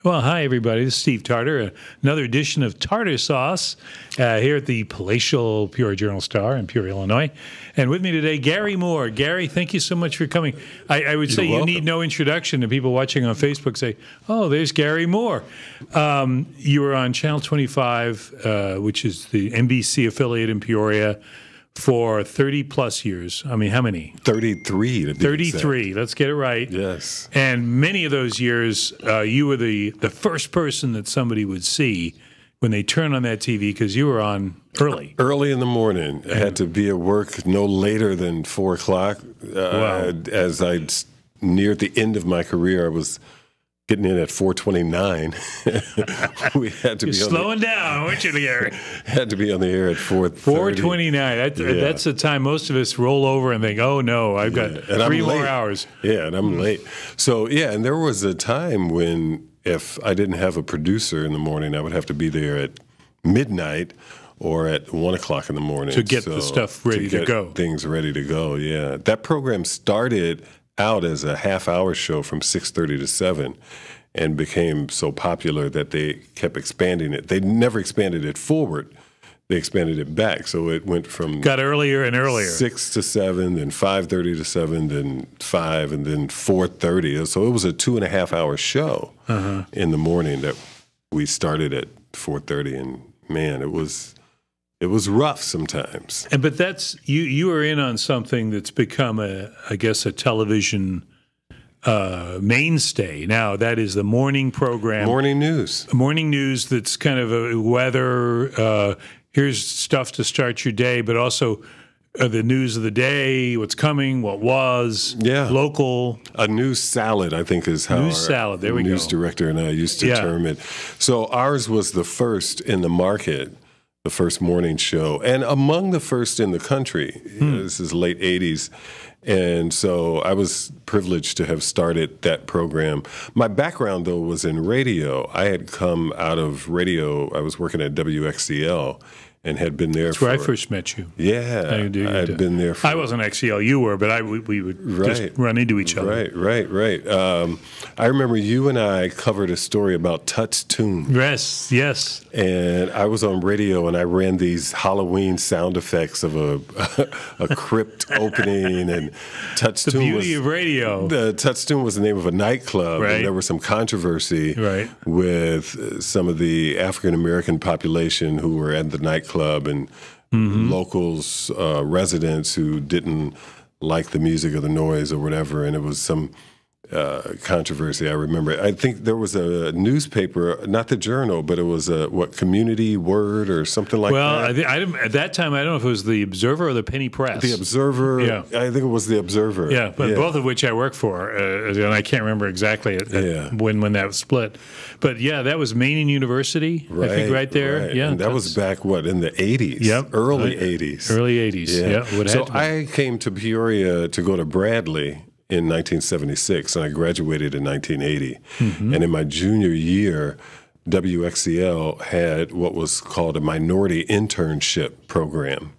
Well, hi, everybody. This is Steve Tarter, another edition of Tarter Sauce here at the palatial Peoria Journal-Star in Peoria, Illinois. And with me today, Garry Moore. Garry, thank you so much for coming. I would say you need no introduction to people watching on Facebook. Say, oh, there's Garry Moore. You were on Channel 25, which is the NBC affiliate in Peoria, for 30-plus years. I mean, how many? 33 to be 33. exact. Let's get it right. Yes. And many of those years, you were the first person that somebody would see when they turn on that TV because you were on early. Early in the morning. I had to be at work no later than 4 o'clock. Wow. As I neared the end of my career, I was getting in at 4:29. We had to You're be slowing down, weren't you, Garry? Had to be on the air at 4:30. 4:29. That's the time most of us roll over and think, oh, no, I've got 3 more hours. Yeah, and I'm late. So, yeah, and there was a time when if I didn't have a producer in the morning, I would have to be there at midnight or at 1 o'clock in the morning. To get the stuff ready to go. Things ready to go, yeah. That program started out as a half-hour show from 6:30 to 7 and became so popular that they kept expanding it. They never expanded it forward. They expanded it back. So it went from... Got earlier and earlier. 6 to 7, then 5:30 to 7, then 5, and then 4:30. So it was a 2.5-hour show in the morning that we started at 4:30. And, man, it was rough sometimes. But that's you are in on something that's become I guess a television mainstay now. That is the morning program, Morning news. Morning news. That's kind of a weather. Here's stuff to start your day, but also the news of the day, what's coming, what was, local. A news salad, I think, is how There we news go. director and I used to term it. So ours was the first in the market. The first morning show, and among the first in the country. This is late 80s. And so I was privileged to have started that program. My background, though, was in radio. I had come out of radio. I was working at WXCL and had been there That's where I first met you. Yeah, I had been there for... I wasn't XCL, you were, but we would just run into each other. Right. I remember you and I covered a story about Tut's Tomb. Yes. And I was on radio, and I ran these Halloween sound effects of a crypt opening, and Tut's Tomb. The beauty of radio. Tut's Tomb was the name of a nightclub, and there was some controversy with some of the African American population who were at the nightclub and locals, residents who didn't like the music or the noise or whatever, and it was some controversy. I remember. I think there was a newspaper, not the Journal, but it was Community Word or something like that. Well, at that time, I don't know if it was the Observer or the Penny Press. The Observer. Yeah. I think it was the Observer. Yeah, but both of which I work for, and I can't remember exactly when that was split. But yeah, that was Maine University, I think, right there. Right. Yeah, and that was back in the 80s. Yep, early 80s. Early 80s. Yeah. So I came to Peoria to go to Bradley in 1976, and I graduated in 1980. And in my junior year, WXCL had what was called a minority internship program.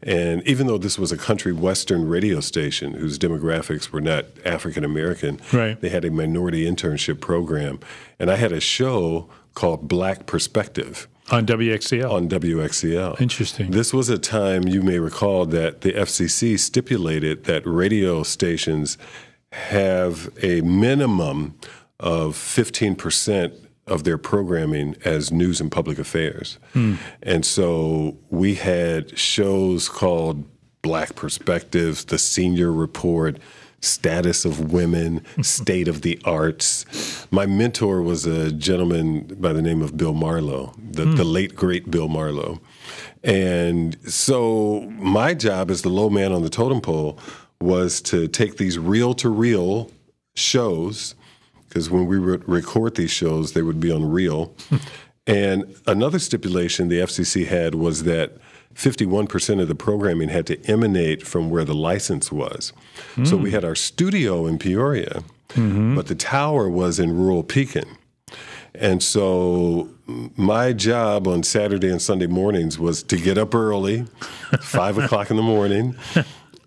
And even though this was a country western radio station whose demographics were not African American, they had a minority internship program. And I had a show called Black Perspective. On WXCL? On WXCL. Interesting. This was a time, you may recall, that the FCC stipulated that radio stations have a minimum of 15% of their programming as news and public affairs. And so we had shows called Black Perspectives, The Senior Report, Status of Women, State of the Arts. My mentor was a gentleman by the name of Bill Marlowe, the late, great Bill Marlowe. And so my job as the low man on the totem pole was to take these reel-to-reel shows, because when we would record these shows, they would be on reel. And another stipulation the FCC had was that 51% of the programming had to emanate from where the license was. So we had our studio in Peoria, but the tower was in rural Pekin. And so my job on Saturday and Sunday mornings was to get up early, 5 o'clock in the morning,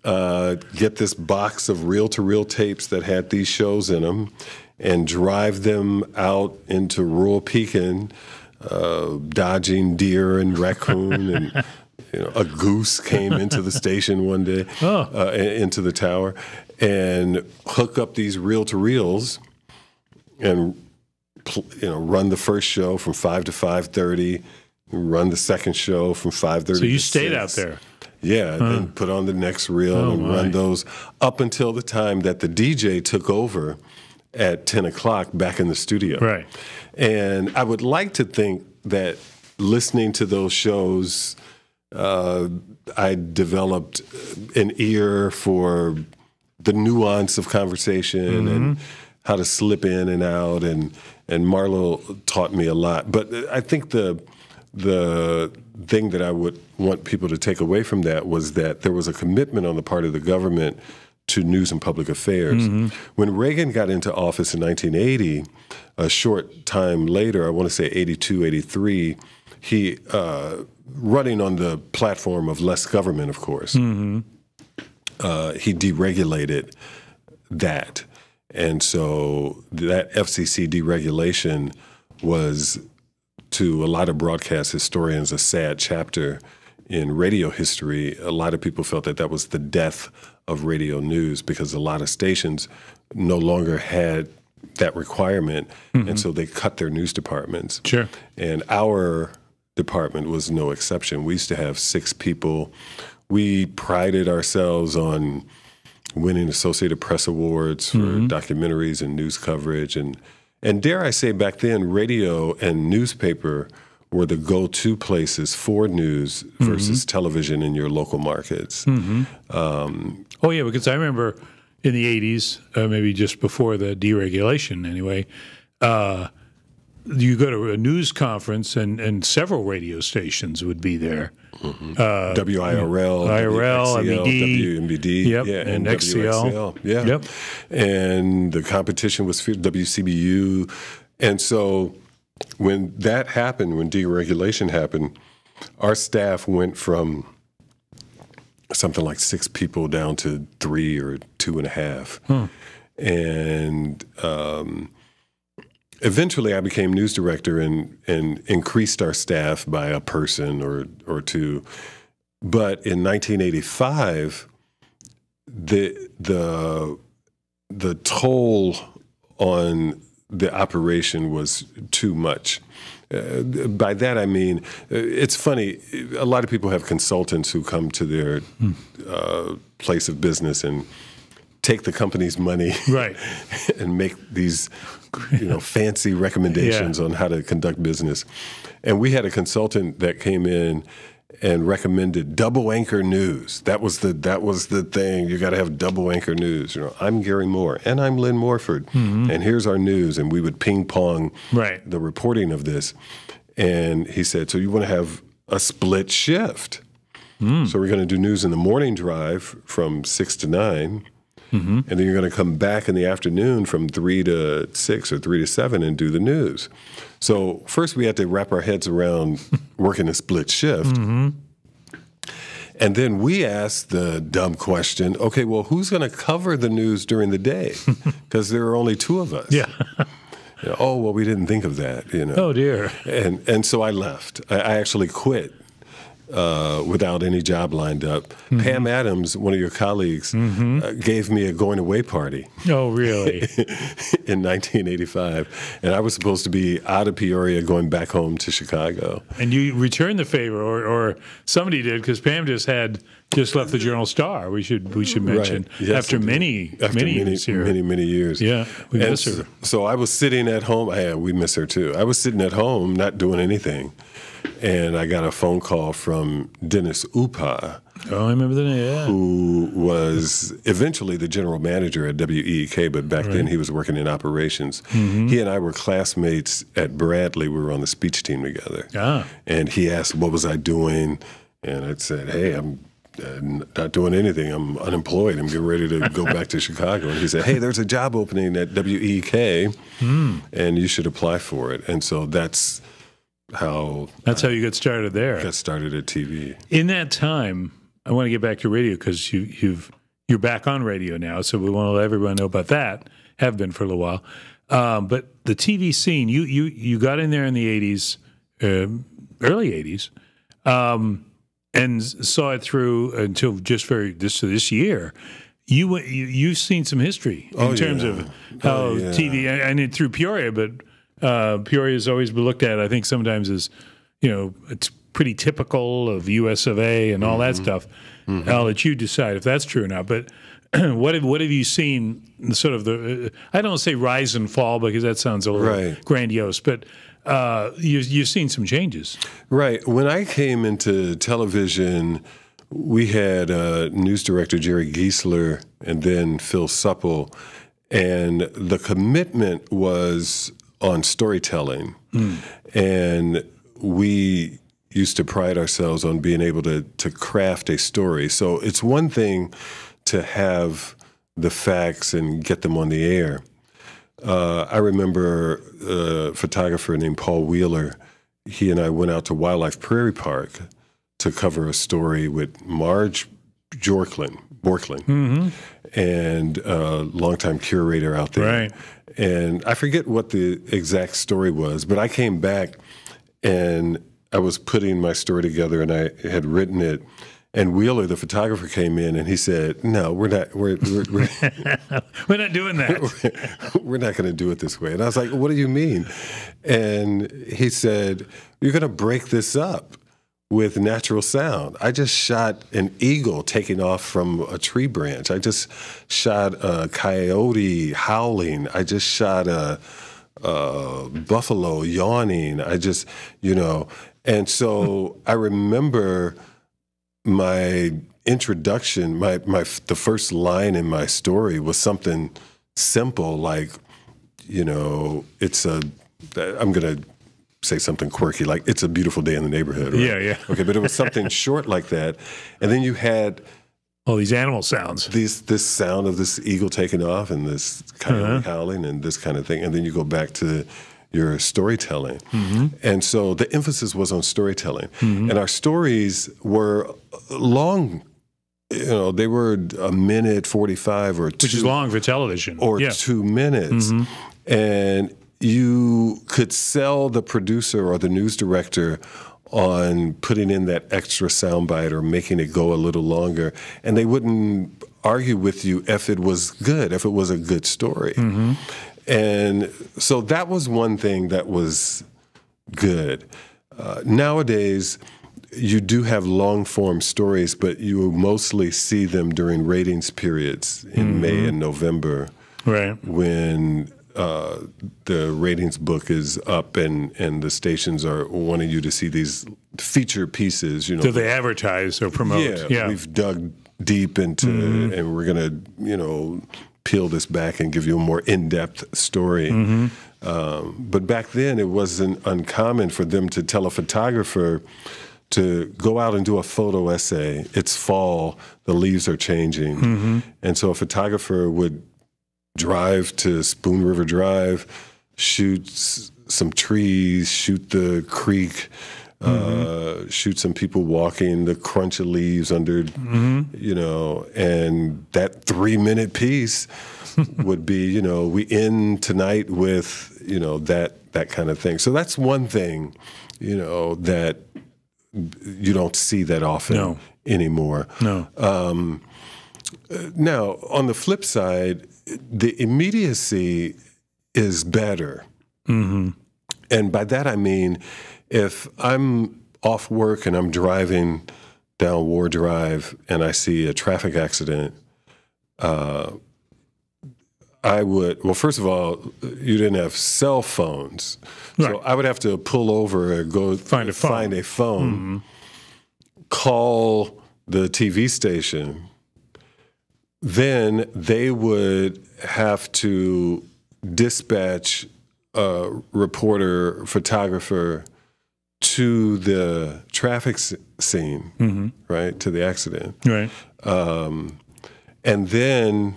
get this box of reel-to-reel tapes that had these shows in them, and drive them out into rural Pekin, dodging deer and raccoon, and a goose came into the station one day, into the tower, and hook up these reel-to-reels and run the first show from 5 to 5:30, run the second show from 5:30 to 6. So you stayed out there. Yeah, and then put on the next reel and run those up until the time that the DJ took over at 10 o'clock back in the studio. Right. And I would like to think that listening to those shows, I developed an ear for the nuance of conversation and how to slip in and out, and Marlo taught me a lot. But I think the thing that I would want people to take away from that was that there was a commitment on the part of the government to news and public affairs. When Reagan got into office in 1980, a short time later, I want to say 82, 83, he, running on the platform of less government, of course, he deregulated that. And so that FCC deregulation was, to a lot of broadcast historians, a sad chapter in radio history. A lot of people felt that that was the death of radio news because a lot of stations no longer had that requirement, and so they cut their news departments. Sure. And our department was no exception. We used to have 6 people. We prided ourselves on winning Associated Press Awards for documentaries and news coverage. And dare I say, back then, radio and newspaper were the go-to places for news versus television in your local markets. Oh, yeah, because I remember in the 80s, maybe just before the deregulation anyway, you go to a news conference and several radio stations would be there. WIRL, WMBD, and XCL. And the competition was WCBU. And so when that happened, when deregulation happened, our staff went from something like 6 people down to 3 or 2.5. And eventually I became news director and increased our staff by a person or 2. But in 1985, the toll on the operation was too much. By that I mean, it's funny, a lot of people have consultants who come to their place of business and take the company's money and make these fancy recommendations on how to conduct business. And we had a consultant that came in and recommended double anchor news. That was the thing. You got to have double anchor news. I'm Garry Moore and I'm Lynn Morford, and here's our news. And we would ping pong the reporting of this. And he said, so you want to have a split shift? So we're going to do news in the morning drive from 6 to 9. And then you're going to come back in the afternoon from 3 to 6 or 3 to 7 and do the news. So first we had to wrap our heads around working a split shift. And then we asked the dumb question, okay, well, who's going to cover the news during the day? Because there are only 2 of us. Oh, well, we didn't think of that. Oh, dear. And so I left. I actually quit. Without any job lined up. Pam Adams, one of your colleagues, gave me a going away party. Oh, really? In 1985. And I was supposed to be out of Peoria going back home to Chicago. And you returned the favor, or somebody did, because Pam just left the Journal-Star, we should mention, yes, after many years here. Many years. Yeah, we miss her. So I was sitting at home. Yeah, we miss her too. I was sitting at home not doing anything. And I got a phone call from Dennis Upa. Oh, I remember the name, who was eventually the general manager at WEEK, but back then he was working in operations. He and I were classmates at Bradley. We were on the speech team together. And he asked, what was I doing? And I said, hey, I'm not doing anything. I'm unemployed. I'm getting ready to go back to Chicago. And he said, hey, there's a job opening at WEEK, and you should apply for it. And so that's how you got started there. Got started at TV. In that time, I want to get back to radio because you're back on radio now, so we want to let everyone know about that. Have been for a little while. But the TV scene, you got in there in the 80s, early 80s, and saw it through until just this year. You've seen some history in terms of how TV, and through Peoria, but Peoria has always been looked at, I think, sometimes as, it's pretty typical of US of A and all that stuff. I'll let you decide if that's true or not. But what have you seen, sort of I don't say rise and fall because that sounds a little grandiose, but you've seen some changes. Right. When I came into television, we had news director Jerry Giesler and then Phil Supple, and the commitment was on storytelling. And we used to pride ourselves on being able to craft a story. So it's one thing to have the facts and get them on the air. I remember a photographer named Paul Wheeler. He and I went out to Wildlife Prairie Park to cover a story with Marge Borklin, and a longtime curator out there. Right. And I forget what the exact story was, but I came back and I was putting my story together, and I had written it. And Wheeler, the photographer, came in and he said, "No, we're not. We're we're not doing that. We're not going to do it this way." And I was like, "What do you mean?" And he said, "You're going to break this up with natural sound. I just shot an eagle taking off from a tree branch. I just shot a coyote howling. I just shot a buffalo yawning. I just, And so I remember my introduction, the first line in my story was something simple like, I'm going to say something quirky, like it's a beautiful day in the neighborhood. Right? Yeah. Okay, but it was something short like that. And then you had all these animal sounds. This sound of this eagle taking off and this coyote howling and this kind of thing. And then you go back to your storytelling. And so the emphasis was on storytelling. And our stories were long. They were a minute 45 or 2. Which is long for television. Or 2 minutes. And you could sell the producer or the news director on putting in that extra soundbite or making it go a little longer, and they wouldn't argue with you if it was good, if it was a good story. And so that was one thing that was good. Nowadays, you do have long-form stories, but you mostly see them during ratings periods in May and November, when the ratings book is up and the stations are wanting you to see these feature pieces. So they advertise or promote. Yeah, we've dug deep into, and we're going to, peel this back and give you a more in-depth story. But back then, it wasn't uncommon for them to tell a photographer to go out and do a photo essay. It's fall, the leaves are changing. And so a photographer would drive to Spoon River Drive, shoot some trees, shoot the creek, shoot some people walking, the crunch of leaves under, and that 3-minute piece would be, we end tonight with, that kind of thing. So that's one thing, that you don't see that often anymore. No. Now, on the flip side, the immediacy is better. And by that I mean, if I'm off work and I'm driving down War Drive and I see a traffic accident, I would, well, first of all, you didn't have cell phones. So I would have to pull over and go find a phone, call the TV station. Then they would have to dispatch a reporter, photographer to the traffic scene, right, to the accident. Right. And then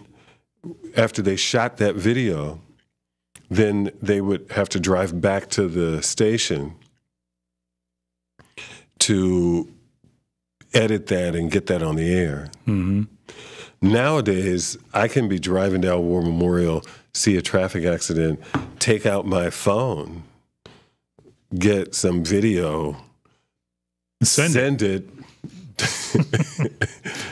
after they shot that video, then they would have to drive back to the station to edit that and get that on the air. Nowadays, I can be driving down War Memorial, see a traffic accident, take out my phone, get some video, send it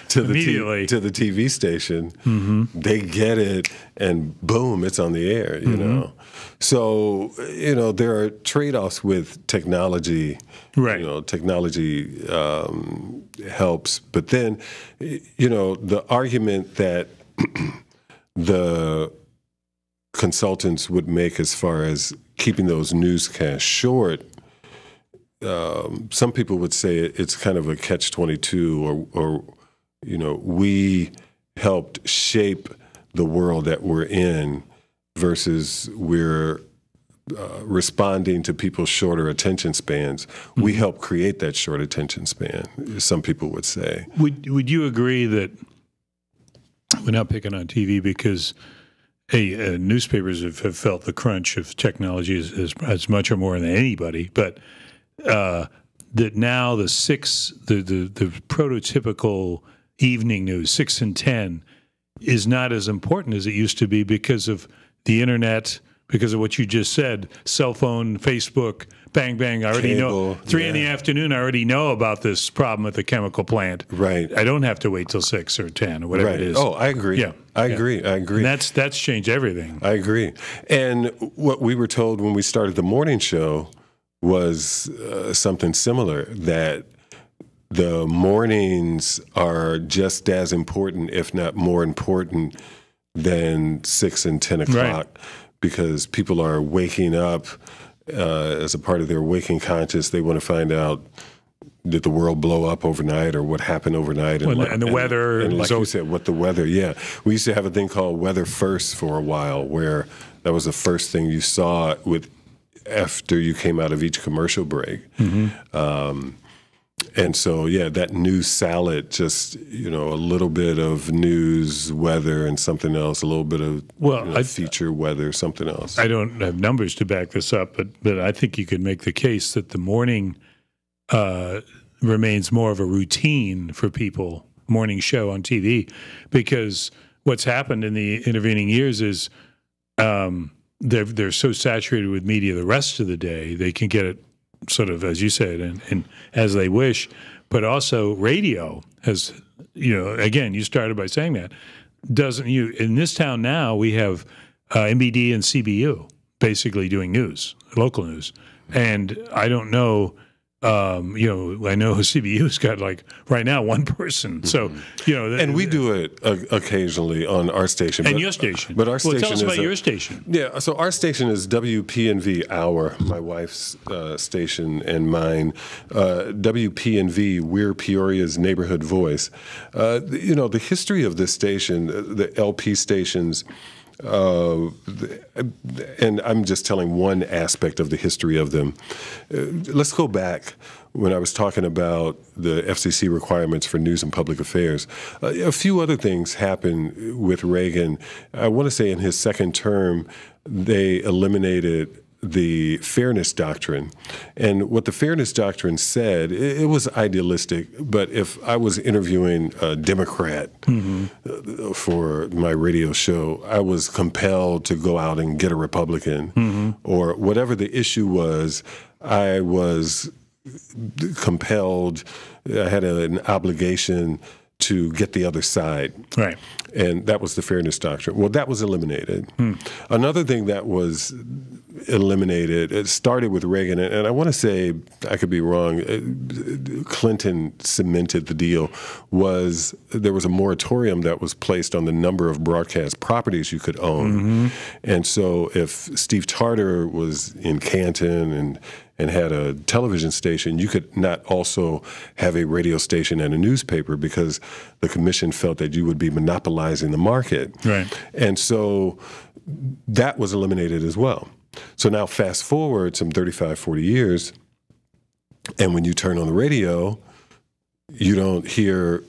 to the TV station. Mm-hmm. They get it, and boom, it's on the air. You know, so there are trade-offs with technology. Right. Technology helps, but then the argument that the consultants would make as far as keeping those newscasts short. Some people would say it's kind of a catch-22, or we helped shape the world that we're in versus we're responding to people's shorter attention spans. Mm-hmm. We helped create that short attention span, some people would say. Would you agree that we're not picking on TV because newspapers have felt the crunch of technology as much or more than anybody, but that now the prototypical evening news, 6 and 10, is not as important as it used to be because of the internet, because of what you just said, cell phone, Facebook, bang, bang. I already know. 3 in the afternoon, I already know about this problem at the chemical plant. Right. I don't have to wait till 6 or 10 or whatever it is. Oh, I agree. Yeah. I agree. And that's changed everything. I agree. And what we were told when we started the morning show was something similar, that the mornings are just as important, if not more important, than 6 and 10 o'clock, right, because people are waking up as a part of their waking conscious. They want to find out, did the world blow up overnight or what happened overnight? And the weather. And like you said, what the weather, yeah. We used to have a thing called Weather First for a while, where that was the first thing you saw after you came out of each commercial break. Mm-hmm. And so, yeah, that news salad, just, a little bit of news, weather, and something else, a little bit of feature weather, something else. I don't have numbers to back this up, but I think you could make the case that the morning remains more of a routine for people, morning show on TV, because what's happened in the intervening years is they're so saturated with media the rest of the day, they can get it sort of, as you said, and as they wish. But also radio has, again, you started by saying that, in this town now, we have MBD and CBU basically doing news, local news. And I don't know, I know CBU's got right now one person. So, and we do it occasionally on our station. And your station. But our station tell us about your station. Yeah, so our station is WPNV Hour, my wife's station and mine. WPNV, we're Peoria's neighborhood voice. The history of this station, the LP stations, and I'm just telling one aspect of the history of them. Let's go back when I was talking about the FCC requirements for news and public affairs. A few other things happened with Reagan. I want to say in his second term, they eliminated the Fairness Doctrine. And what the Fairness Doctrine said, it was idealistic, but if I was interviewing a Democrat for my radio show, I was compelled to go out and get a Republican, or whatever the issue was, I was compelled, I had an obligation to get the other side. Right. And that was the Fairness Doctrine. Well, that was eliminated. Another thing that was eliminated, it started with Reagan, and I want to say, I could be wrong, Clinton cemented the deal, was there was a moratorium that was placed on the number of broadcast properties you could own. And so if Steve Tarter was in Canton and had a television station, you could not also have a radio station and a newspaper, because the commission felt that you would be monopolizing the market. Right. And so that was eliminated as well. So now fast forward some 35, 40 years, and when you turn on the radio, you don't hear,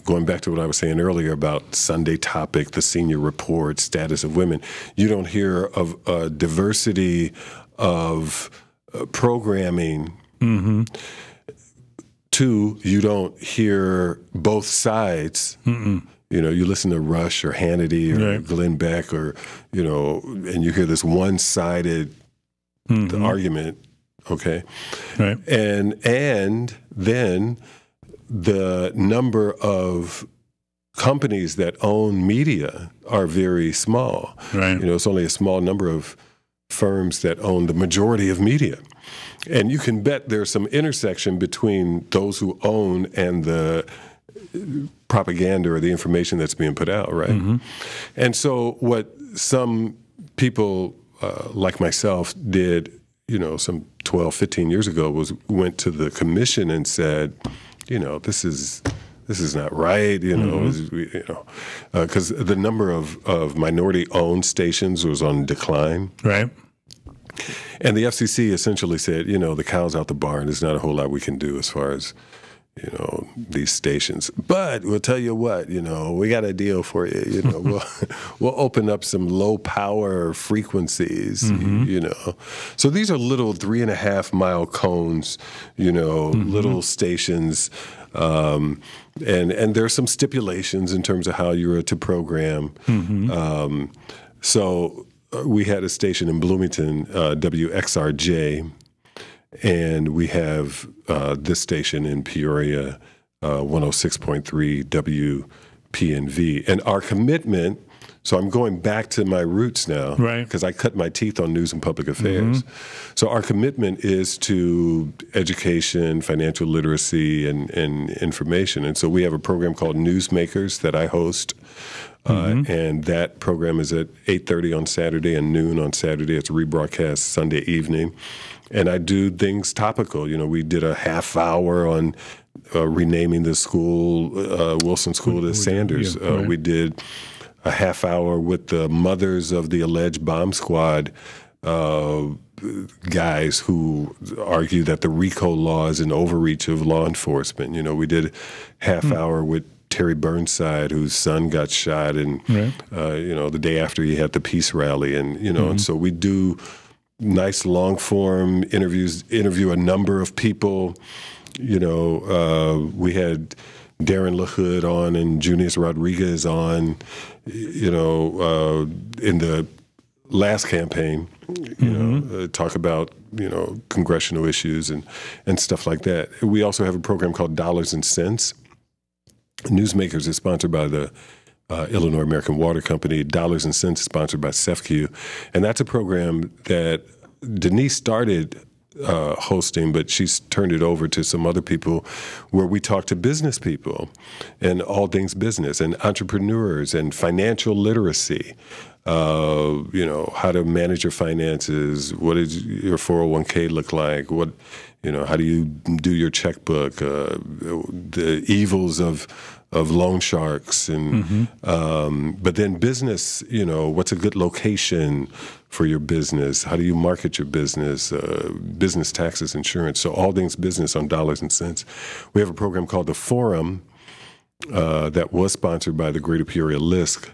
going back to what I was saying earlier about Sunday Topic, the Senior Report, Status of Women, you don't hear of a diversity of programming. Two, you don't hear both sides. You know, you listen to Rush or Hannity or Glenn Beck or, you know, and you hear this one-sided argument, okay? Right. And then the number of companies that own media are very small. Right. You know, it's only a small number of firms that own the majority of media. And you can bet there's some intersection between those who own and the propaganda or the information that's being put out, right? And so what some people like myself did, you know, some 12, 15 years ago was went to the commission and said, you know, this is not right, you know, because the number of minority-owned stations was on decline. Right. And the FCC essentially said, you know, the cow's out the barn. There's not a whole lot we can do as far as, you know, these stations. But we'll tell you what, you know, we got a deal for you. You know, we'll open up some low-power frequencies, you know. So these are little 3.5-mile cones, you know, little stations. And there's some stipulations in terms of how you're to program. So we had a station in Bloomington, WXRJ, and we have this station in Peoria, 106.3 WPNV. And our commitment, so I'm going back to my roots now, right? Because I cut my teeth on news and public affairs. So our commitment is to education, financial literacy, and information. And so we have a program called Newsmakers that I host. And that program is at 8:30 on Saturday and noon on Saturday. It's rebroadcast Sunday evening. And I do things topical. You know, we did a half hour on renaming the school, Wilson School to Sanders. Right. We did a half hour with the mothers of the alleged bomb squad guys who argue that the RICO law is an overreach of law enforcement. You know, we did half hour with Terry Burnside, whose son got shot, and you know, the day after he had the peace rally, and you know, and so we do nice long form interviews, interview a number of people. You know, we had Darren LaHood on and Junius Rodriguez on. You know, in the last campaign, you know, talk about, you know, congressional issues and stuff like that. We also have a program called Dollars and Cents. Newsmakers is sponsored by the Illinois American Water Company. Dollars and Cents is sponsored by CEFCU. And that's a program that Denise started hosting, but she's turned it over to some other people, where we talk to business people and all things business and entrepreneurs and financial literacy. You know, how to manage your finances. What does your 401k look like? What, you know, how do you do your checkbook? The evils of loan sharks, and but then business. You know, what's a good location for your business? How do you market your business? Business taxes, insurance. So all things business on Dollars and Cents. We have a program called The Forum that was sponsored by the Greater Peoria LISC.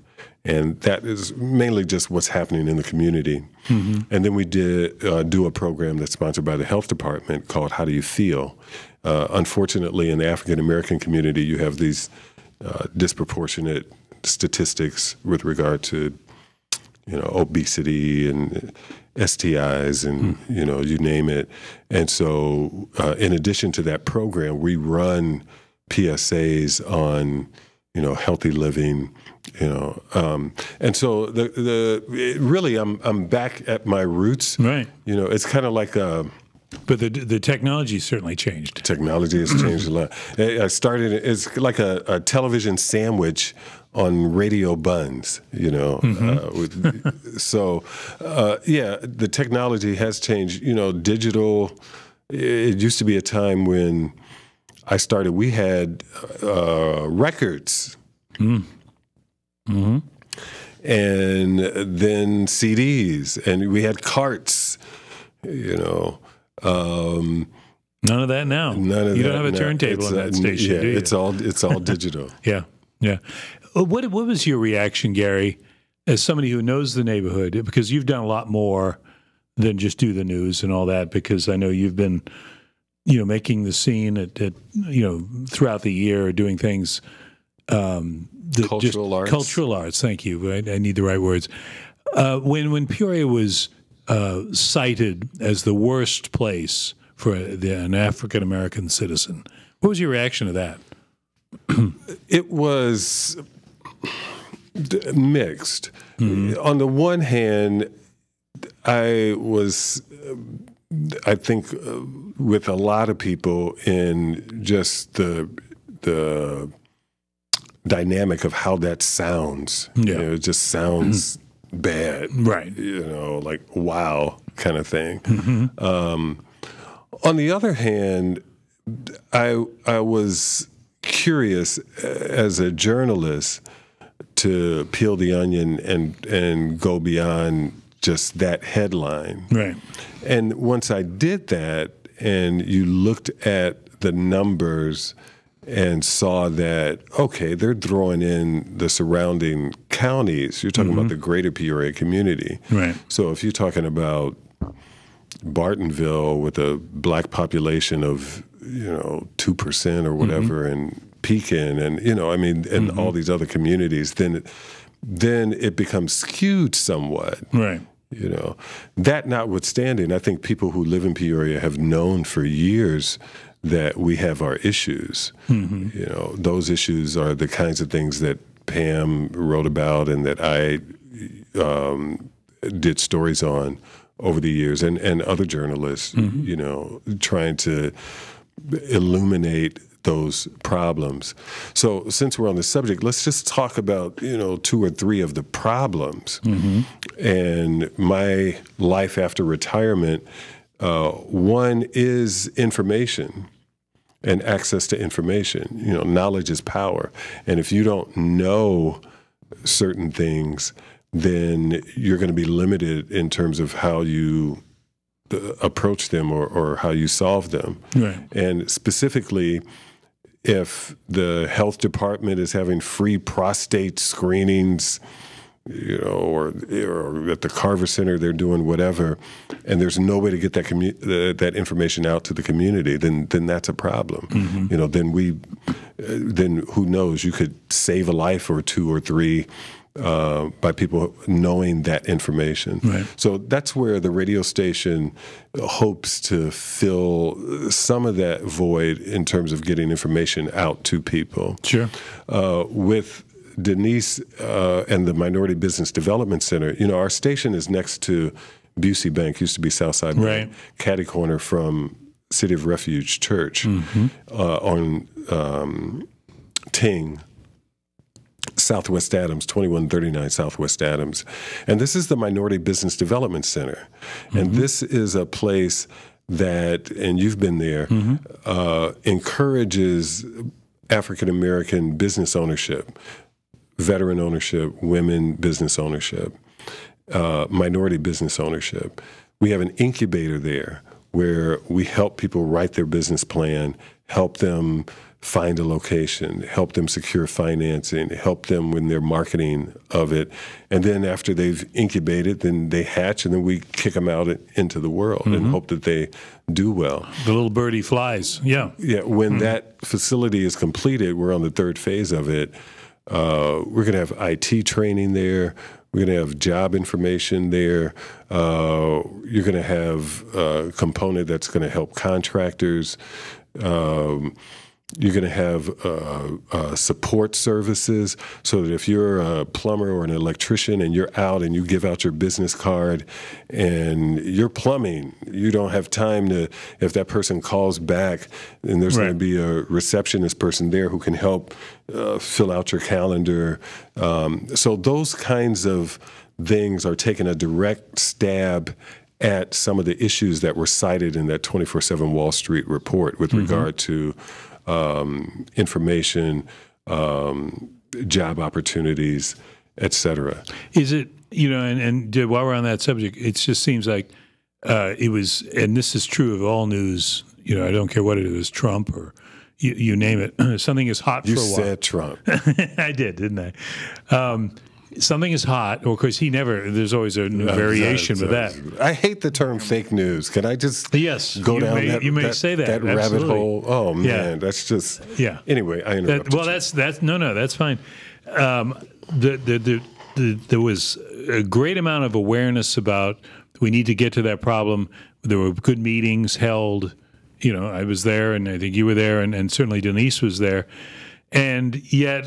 And that is mainly just what's happening in the community. And then we did do a program that's sponsored by the health department called How Do You Feel? Unfortunately, in the African-American community, you have these disproportionate statistics with regard to, you know, obesity and STIs and, you know, you name it. And so in addition to that program, we run PSAs on, you know, healthy living, you know, and so really I'm back at my roots. Right. You know, it's kind of like but the technology certainly changed. Technology has changed a lot. I started, it's like a television sandwich on radio buns, you know. So, yeah, the technology has changed. You know, digital, it used to be a time when I started, we had records. And then CDs, and we had carts, you know. None of that now. None of you that. don't have a turntable in that station, yeah, do you? it's all digital. Yeah. What was your reaction, Garry, as somebody who knows the neighborhood? Because you've done a lot more than just do the news and all that. Because I know you've been, you know, making the scene at you know, throughout the year, doing things Cultural arts. Cultural arts. Thank you. I need the right words. When Peoria was cited as the worst place for an African American citizen, what was your reaction to that? It was mixed. On the one hand, I think, with a lot of people in just the dynamic of how that sounds. Yeah. It just sounds bad. Right. Like, wow kind of thing. On the other hand, I was curious as a journalist to peel the onion and go beyond just that headline. Right. And once I did that, and you looked at the numbers and saw that, okay, they're throwing in the surrounding counties. You're talking about the greater Peoria community. Right. So if you're talking about Bartonville with a black population of 2% or whatever, and Pekin, and and all these other communities, then it becomes skewed somewhat. Right. That notwithstanding, I think people who live in Peoria have known for years that we have our issues. Those issues are the kinds of things that Pam wrote about and that I did stories on over the years, and other journalists, trying to illuminate those problems. So since we're on the subject, let's just talk about, 2 or 3 of the problems. And my life after retirement, one is information and access to information. Knowledge is power. And if you don't know certain things, then you're going to be limited in terms of how you approach them or how you solve them. Right. And specifically, if the health department is having free prostate screenings, or at the Carver Center they're doing whatever, and there's no way to get that information out to the community, then that's a problem. Then who knows? You could save a life or 2 or 3 by people knowing that information. Right. So that's where the radio station hopes to fill some of that void in terms of getting information out to people. Sure. With Denise and the Minority Business Development Center, our station is next to Busey Bank, used to be Southside Bank, catty corner from City of Refuge Church on Ting, Southwest Adams, 2139 Southwest Adams. And this is the Minority Business Development Center. And this is a place that, and you've been there, encourages African-American business ownership, veteran ownership, women business ownership, minority business ownership. We have an incubator there where we help people write their business plan, help them find a location, help them secure financing, help them when they're marketing of it. And then after they've incubated, then they hatch, and then we kick them out into the world and hope that they do well. The little birdie flies, yeah. Yeah, when that facility is completed, we're on the 3rd phase of it. We're going to have IT training there. We're going to have job information there. You're going to have a component that's going to help contractors. You're going to have support services so that if you're a plumber or an electrician and you're out and you give out your business card and you're plumbing, you don't have time to, if that person calls back, then there's going to be a receptionist person there who can help fill out your calendar. So those kinds of things are taking a direct stab at some of the issues that were cited in that 24/7 Wall Street report with regard to information, job opportunities, et cetera. Is it, and while we're on that subject, it just seems like it was, and this is true of all news, I don't care what it is, Trump or you name it, something is hot for a while. You said Trump. I did, didn't I? something is hot, of course, there's always a new variation with that. I hate the term fake news. Can I just go down you may say that rabbit hole? Oh, man, that's just... Yeah. Anyway, I interrupted you. That's fine. There was a great amount of awareness about we need to get to that problem. There were good meetings held. I was there, and I think you were there, and certainly Denise was there. And yet,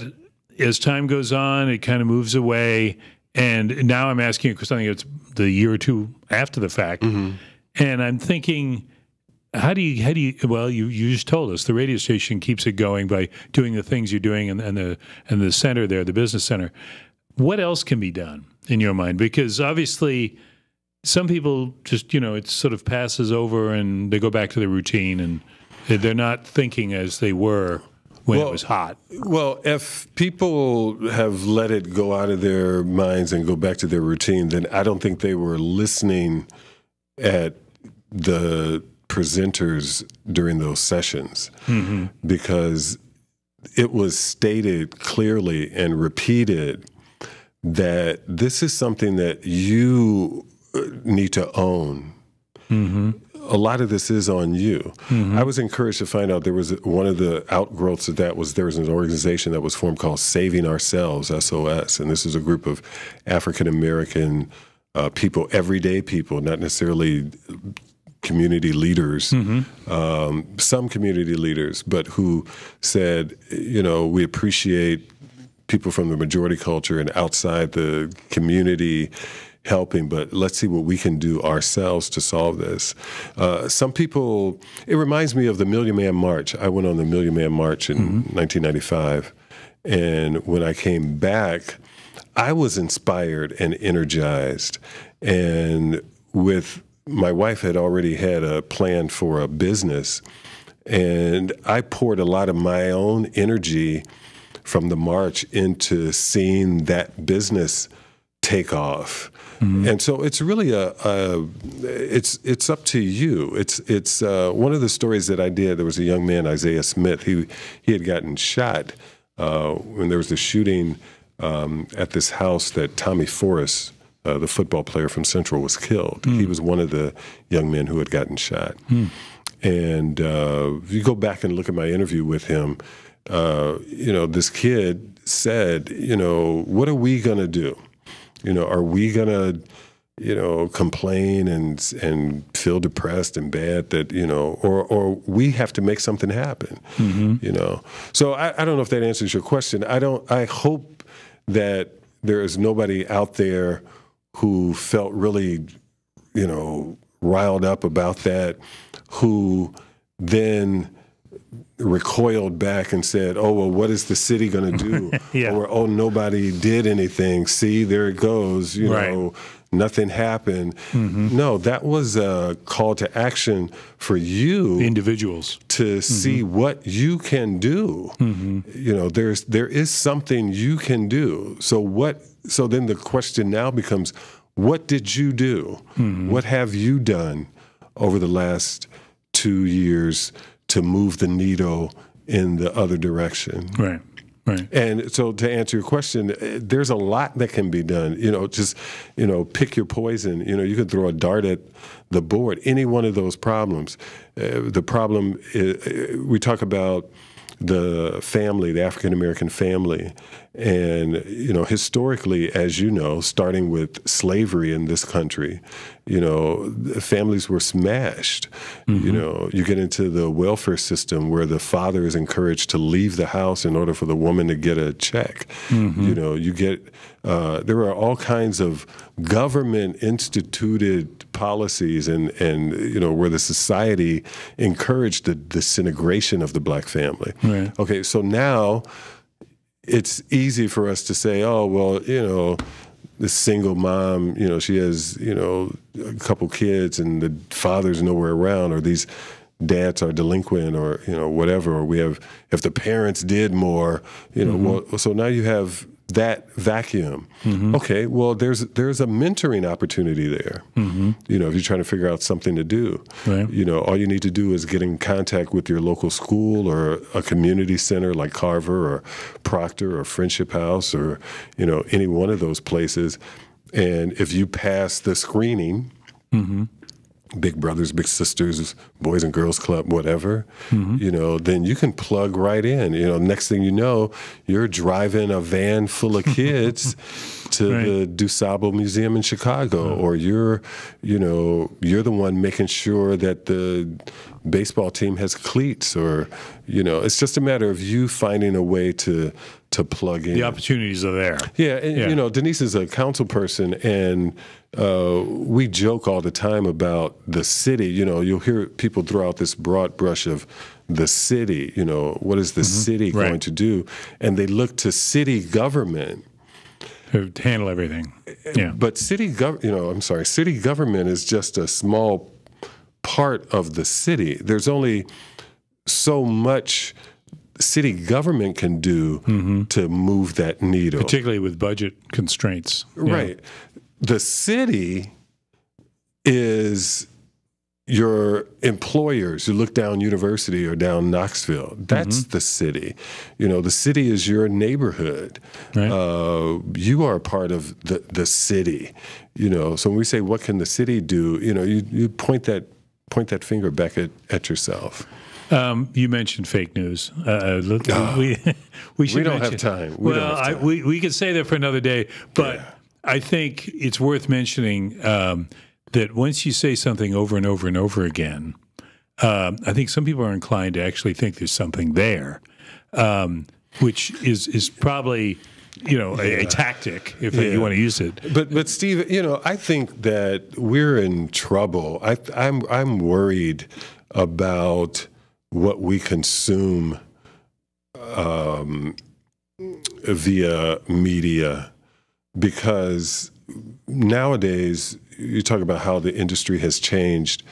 as time goes on, it kind of moves away. And now I'm asking you, because I think it's the year or two after the fact, and I'm thinking, how do you? Well, you just told us the radio station keeps it going by doing the things you're doing, and the center there, the business center. What else can be done in your mind? Because obviously, some people just it sort of passes over and they go back to their routine, and they're not thinking as they were when it was hot. Well, if people have let it go out of their minds and go back to their routine, then I don't think they were listening at the presenters during those sessions, because it was stated clearly and repeated that this is something that you need to own. A lot of this is on you. I was encouraged to find out there was one of the outgrowths of that was there was an organization that was formed called Saving Ourselves, SOS, and this is a group of African-American people, everyday people, not necessarily community leaders, some community leaders, but who said, we appreciate people from the majority culture and outside the community helping, but let's see what we can do ourselves to solve this. Some people, it reminds me of the Million Man March. I went on the Million Man March in 1995, and when I came back, I was inspired and energized, and my wife had already had a plan for a business, and I poured a lot of my own energy from the march into seeing that business take off. And so it's really it's up to you. It's one of the stories that I did. There was a young man, Isaiah Smith. He had gotten shot when there was the shooting at this house that Tommy Forrest, the football player from Central, was killed. He was one of the young men who had gotten shot. And if you go back and look at my interview with him, this kid said, what are we going to do? Are we going to, complain and feel depressed and bad that, or we have to make something happen, So I don't know if that answers your question. I hope that there is nobody out there who felt really, riled up about that, who then recoiled back and said, oh, well, what is the city going to do? Or, oh, nobody did anything. See, there it goes. Nothing happened. No, that was a call to action for you. Individuals. To see what you can do. There is something you can do. So then the question now becomes, what did you do? What have you done over the last 2 years to move the needle in the other direction? Right. And so to answer your question, there's a lot that can be done. Just pick your poison. You could throw a dart at the board, any one of those problems. The problem is, we talk about the family, the African-American family. And, historically, as you know, starting with slavery in this country, families were smashed. You get into the welfare system where the father is encouraged to leave the house in order for the woman to get a check. You get, there are all kinds of government-instituted policies and where the society encouraged the disintegration of the black family. Right. Okay, so now it's easy for us to say, oh, well, this single mom, she has, a couple kids and the father's nowhere around, or these dads are delinquent, or, whatever, or we have, if the parents did more, well, so now you have that vacuum. Okay, well, there's a mentoring opportunity there. You know, if you're trying to figure out something to do, you know, all you need to do is get in contact with your local school or a community center like Carver or Proctor or Friendship House or, you know, any one of those places. And if you pass the screening, Big Brothers, Big Sisters, Boys and Girls Club, whatever, you know, then you can plug right in. You know, next thing you know, you're driving a van full of kids to the DuSable Museum in Chicago, or you're the one making sure that the baseball team has cleats, or, you know, it's just a matter of you finding a way to plug in. The opportunities are there. Yeah, and you know, Denise is a council person, and we joke all the time about the city. You know, you'll hear people throw out this broad brush of the city. You know, what is the city going to do? And they look to city government to handle everything. Yeah, but city government is just a small part of the city. There's only so much city government can do to move that needle. Particularly with budget constraints. Right. The city is your employers. You look down University or down Knoxville. That's the city. You know, the city is your neighborhood. Right. You are a part of the city. You know, so when we say, what can the city do? You know, you point that finger back at yourself. You mentioned fake news. We don't have time. We could say that for another day, but I think it's worth mentioning that once you say something over and over and over again, I think some people are inclined to actually think there's something there, which is probably, you know, a tactic if you want to use it. But Steve, you know, I think that we're in trouble. I'm worried about what we consume via media, because nowadays you talk about how the industry has changed.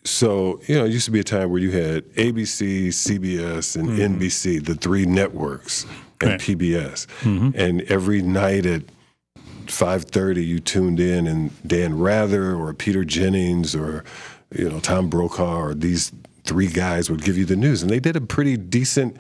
So, you know, it used to be a time where you had ABC, CBS, and NBC, the three networks, and PBS. And every night at 5:30 you tuned in, and Dan Rather or Peter Jennings or, you know, Tom Brokaw or these three guys would give you the news, and they did a pretty decent,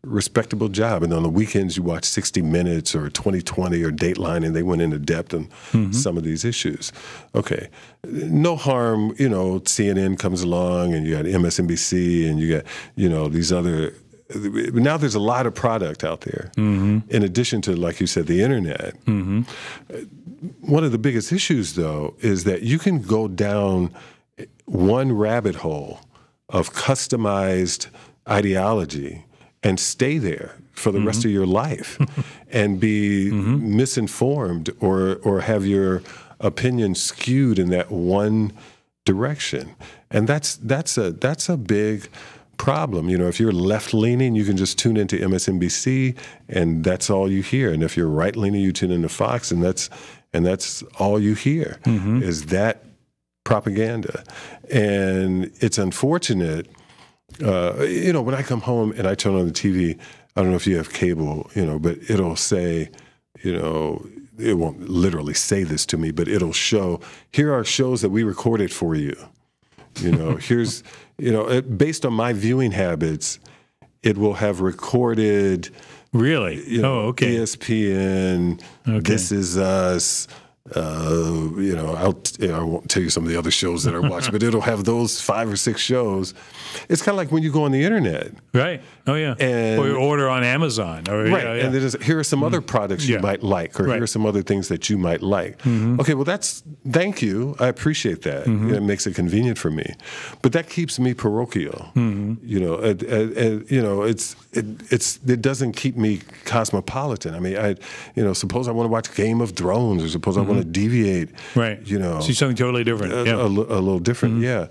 respectable job. And on the weekends, you watch 60 Minutes or 2020 or Dateline, and they went into depth on some of these issues. Okay, no harm, you know, CNN comes along, and you got MSNBC, and you got, you know, these other. Now there's a lot of product out there, in addition to, like you said, the internet. One of the biggest issues, though, is that you can go down one rabbit hole of customized ideology and stay there for the rest of your life and be misinformed or have your opinion skewed in that one direction. And that's a big problem. You know, if you're left-leaning, you can just tune into MSNBC and that's all you hear. And if you're right-leaning, you tune into Fox and that's all you hear is that propaganda. And it's unfortunate, you know, when I come home and I turn on the TV, I don't know if you have cable, you know, but it'll say, you know, it won't literally say this to me, but it'll show, here are shows that we recorded for you. You know, here's, you know, based on my viewing habits, it will have recorded. Really? You know, ESPN, This Is Us. You know, I won't tell you some of the other shows that I watch, but it'll have those 5 or 6 shows. It's kind of like when you go on the internet. Right. Oh, yeah. Or you order on Amazon. Or, right. And here are some other products you might like, or here are some other things that you might like. Okay, well, thank you. I appreciate that. It makes it convenient for me. But that keeps me parochial. You know, you know, it doesn't keep me cosmopolitan. I mean, you know, suppose I want to watch Game of Thrones, or suppose I want to deviate. Right. You know. See something totally different. A little different, yeah.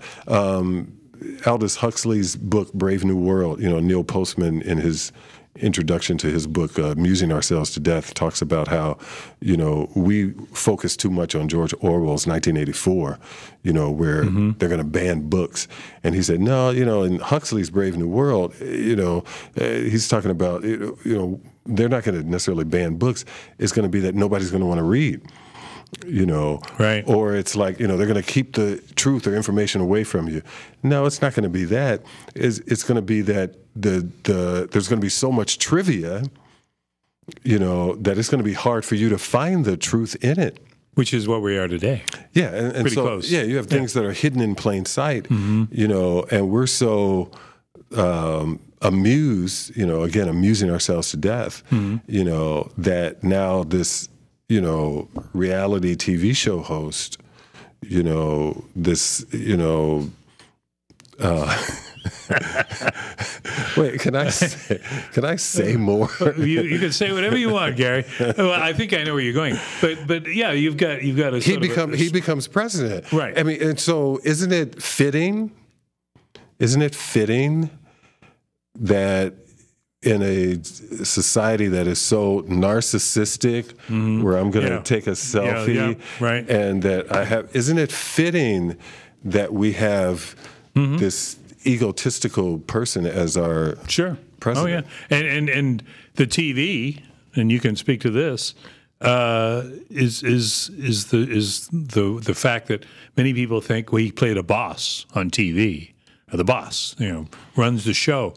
Aldous Huxley's book, Brave New World, you know, Neil Postman in his introduction to his book, Amusing Ourselves to Death, talks about how, we focus too much on George Orwell's 1984, where they're going to ban books. And he said, no, in Huxley's Brave New World, he's talking about, they're not going to necessarily ban books. It's going to be that nobody's going to want to read. Right. Or it's like, they're going to keep the truth or information away from you. No, it's not going to be that. It's going to be that there's going to be so much trivia, that it's going to be hard for you to find the truth in it. Which is what we are today. Yeah, and pretty so close. Yeah, you have things that are hidden in plain sight, and we're so amused, again, amusing ourselves to death, that now this reality TV show host, wait, can I say more? You can say whatever you want, Gary. Well, I think I know where you're going, but yeah, you've got a he becomes president, right? I mean, and so isn't it fitting that in a society that is so narcissistic, where I'm going to take a selfie, right, and that isn't it fitting that we have this egotistical person as our president? Oh yeah, and the TV, and you can speak to this, is the fact that many people think he played a boss on TV, or the boss, runs the show.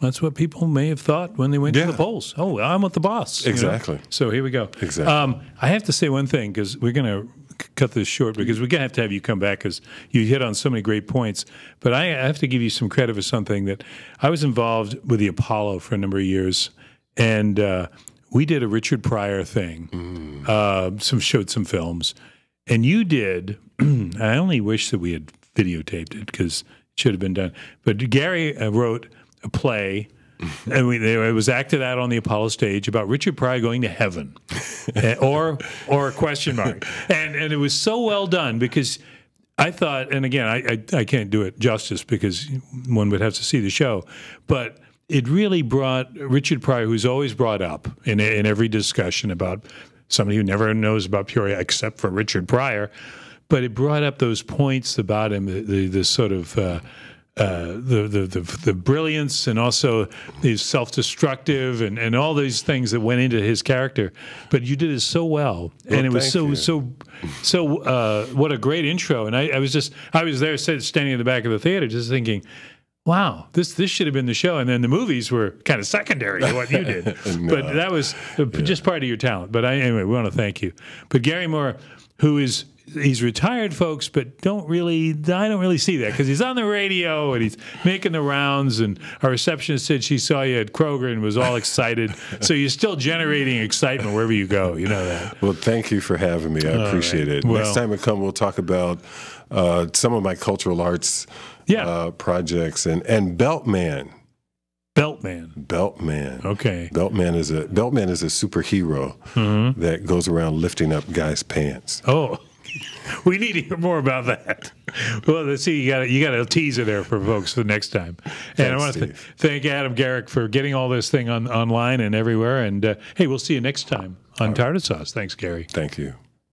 That's what people may have thought when they went to the polls. Oh, I'm with the boss. Exactly. So here we go. Exactly. I have to say one thing, because we're going to cut this short, because we're going to have you come back, because you hit on so many great points. But I have to give you some credit for something that I was involved with the Apollo for a number of years, and we did a Richard Pryor thing, showed some films, and you did. I only wish that we had videotaped it, because it should have been done. But Gary wrote a play, and it was acted out on the Apollo stage about Richard Pryor going to heaven, or a question mark, and it was so well done, because I thought, and again, I can't do it justice because one would have to see the show, but it really brought Richard Pryor, who's always brought up in every discussion about somebody who never knows about Peoria except for Richard Pryor, but it brought up those points about him, the sort of the brilliance, and also his self-destructive, and all these things that went into his character. But you did it so well, and it was so what a great intro. And I was there standing in the back of the theater just thinking, wow, this should have been the show. And then the movies were kind of secondary to what you did. No. But that was just part of your talent. But anyway, we want to thank you. But Garry Moore, he's retired, folks, but I don't really see that, because he's on the radio and he's making the rounds, and our receptionist said she saw you at Kroger and was all excited. So you're still generating excitement wherever you go. You know that. Well, thank you for having me. I appreciate it. Well, next time I come, we'll talk about some of my cultural arts projects, and Beltman. Beltman. Okay. Beltman is a superhero that goes around lifting up guys' pants. Oh. We need to hear more about that. Well, let's see. You got a teaser there for folks for the next time. And I want to thank Adam Garrick for getting all this thing online and everywhere. And hey, we'll see you next time on Tarter Sauce. Thanks, Gary. Thank you.